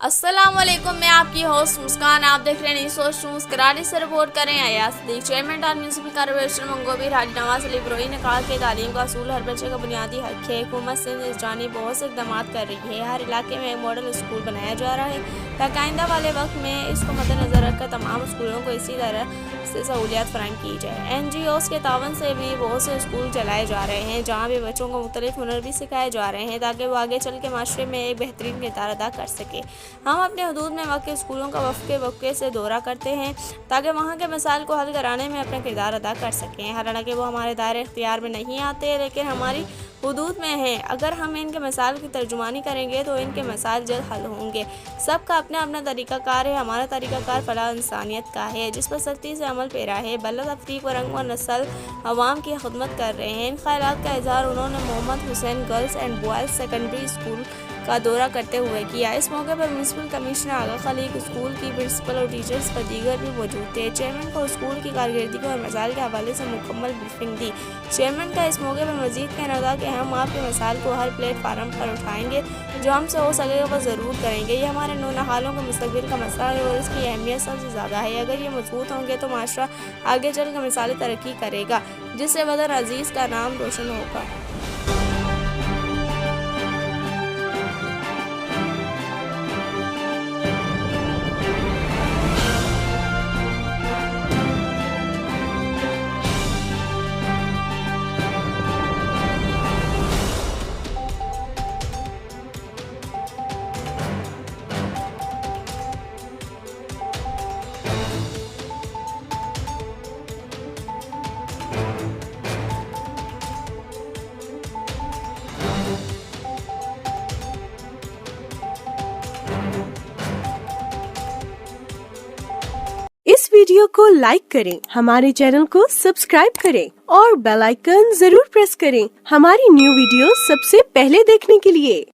अस्सलामुअलैकुम, मैं आपकी होस्ट मुस्कान। आप देख रहे हैं सोच मुस्कराने से रिपोर्ट करें। अयास चेयरमैन और म्यूनसिपल कॉर्पोरेशन मंगोबी हाजी नवाज अली ब्रोई ने कहा कि तालीम का असूल हर बच्चे का बुनियादी हक है। हुकूमत सिंध इस जानिब बहुत से इकदाम कर रही है। हर इलाके में एक मॉडल स्कूल बनाया जा रहा है ताकि आइंदा वाले वक्त में इसको मद्देनजर रखकर तमाम स्कूलों को इसी तरह से सहूलियात फराहम की जाए। NGOs के तावन से भी बहुत से स्कूल चलाए जा रहे हैं जहाँ भी बच्चों को मुख्तलिफ हुनर भी सिखाए जा रहे हैं ताकि वो आगे चल के माशरे में एक बेहतरीन किरदार अदा कर सके। हम अपने हदूद में वाक़ई स्कूलों का वफ़े से दौरा करते हैं ताकि वहाँ के मसाइल को हल कराने में अपना किरदार अदा कर सकें। हालांकि वो हमारे दायरे इख्तियार में नहीं आते लेकिन हमारी हदूद में हैं। अगर हम इनके मसाइल की तर्जुमानी करेंगे तो इनके मसाइल जल्द हल होंगे। सबका अपना अपना तरीक़ाकार है। हमारा तरीक़ाकार फलाह इंसानियत का है जिस पर सख्ती से अमल पेरा है। बल्ला तफरीक व रंग व नस्ल अवाम की खिदमत कर रहे हैं। इन ख्यालात का इजहार उन्होंने Mohammad Hussain girls and boys secondary school का दौरा करते हुए किया। इस मौके पर municipal commissioner Aga Khaleeq, school की प्रिंसिपल और टीचर्स पर दीगर भी मौजूद थे। चेयरमैन को स्कूल की कारकर्दगी और मसाइल के हवाले से मुकम्मल ब्रीफिंग दी। चेयरमैन का इस मौके पर मजीद कहना था कि हम आपके मसाइल को हर प्लेटफार्म पर उठाएंगे, जो हमसे हो सकेगा वो ज़रूर करेंगे। ये हमारे नौनहालों के मुस्तकबिल का मसला है और इसकी अहमियत सबसे ज़्यादा है। अगर ये मजबूत होंगे तो माशरा आगे चल कर मिसाली तरक्की करेगा जिससे वतन अजीज़ का नाम रोशन होगा। इस वीडियो को लाइक करें, हमारे चैनल को सब्सक्राइब करें और बेल आइकन जरूर प्रेस करें हमारी न्यू वीडियो सबसे पहले देखने के लिए।